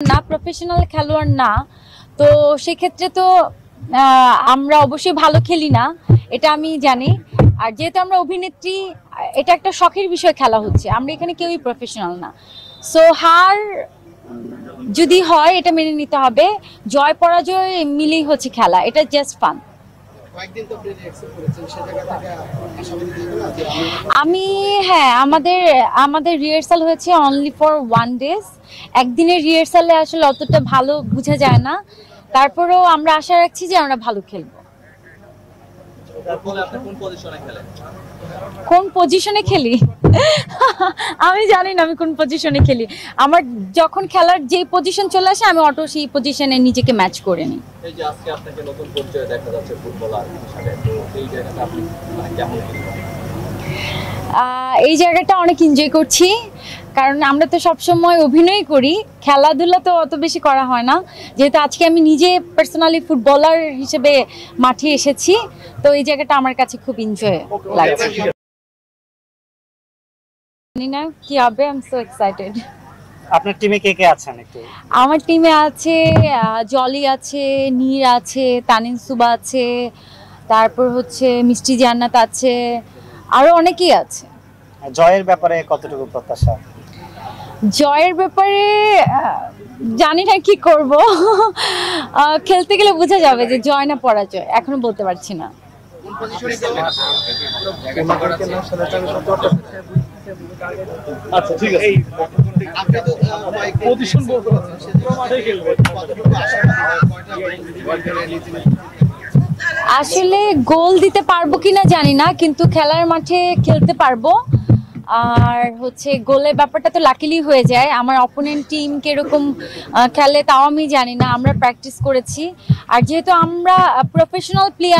না প্রফেশনাল খেলোয়াড় না, তো সেক্ষেত্রে তো আমরা অবশ্যই ভালো খেলি না, এটা আমি জানি। আর যেহেতু আমরা অভিনেত্রী, এটা একটা শখের বিষয়, খেলা হচ্ছে, আমরা এখানে কেউই প্রফেশনাল না। সো হার যদি হয় এটা মেনে নিতে হবে, জয় পরাজয় মিলেই হচ্ছে খেলা, এটা জাস্ট ফান। আমি হ্যাঁ, আমাদের রিহার্সাল হয়েছে অনলি ফর 1 ডেজ। একদিনের রিহার্সালে আসলে অতটা ভালো বোঝা যায় না, তারপরেও আমরা আশা রাখছি যে আমরা ভালো খেলবো। কোন পজিশনে খেলি আমি জানি না আমি কোন পজিশনে খেলি। আমার যখন খেলার যে পজিশন চলে আসে আমি অটো সেই পজিশনে নিজেকে ম্যাচ করে নিই। এই যে আজকে আপনাকে নতুন পরিচয় দেখা যাচ্ছে ফুটবলার হিসেবে, তো এই জায়গাটা আপনি মানে কেমন ফিল করেন? এই জায়গাটা অনেক এনজয় করছি, কারণ আমরা তো সবসময় অভিনয় করি, খেলাধুলা তো অত বেশি করা হয় না। যেহেতু আজকে আমি নিজে পার্সোনালি ফুটবলার হিসেবে মাঠে এসেছি, তো এই জায়গাটা আমার কাছে খুব এনজয় লাগছে। জানি না কি হবে, আই এম সো এক্সাইটেড। আপনার টিমে কে কে আছেন একটু? আমার টিমে আছে জলি আছে, নীর আছে, তানিন সুবা আছে, তারপর হচ্ছে মিষ্টি জান্নাত আছে, আরো অনেকেই আছে। জয়ের ব্যাপারে কতটুকু প্রত্যাশা? জয়ের ব্যাপারে জানি না কি করব খেলতে গেলে বোঝা যাবে যে জয় না পরাজয়, এখনো বলতে পারছি না। আচ্ছা ঠিক আছে, পজিশন বলতে আসলে গোল দিতে পারবো কিনা জানি না, কিন্তু খেলার মাঠে খেলতে পারবো। আর হচ্ছে গোলের ব্যাপারটা তো লাকিলি হয়ে যায়। আমার অপোনেন্ট টিম কিরকম খেলে তাও আমি জানি না, আমরা প্র্যাকটিস করেছি। আর যেহেতু আমরা প্রফেশনাল প্লেয়ার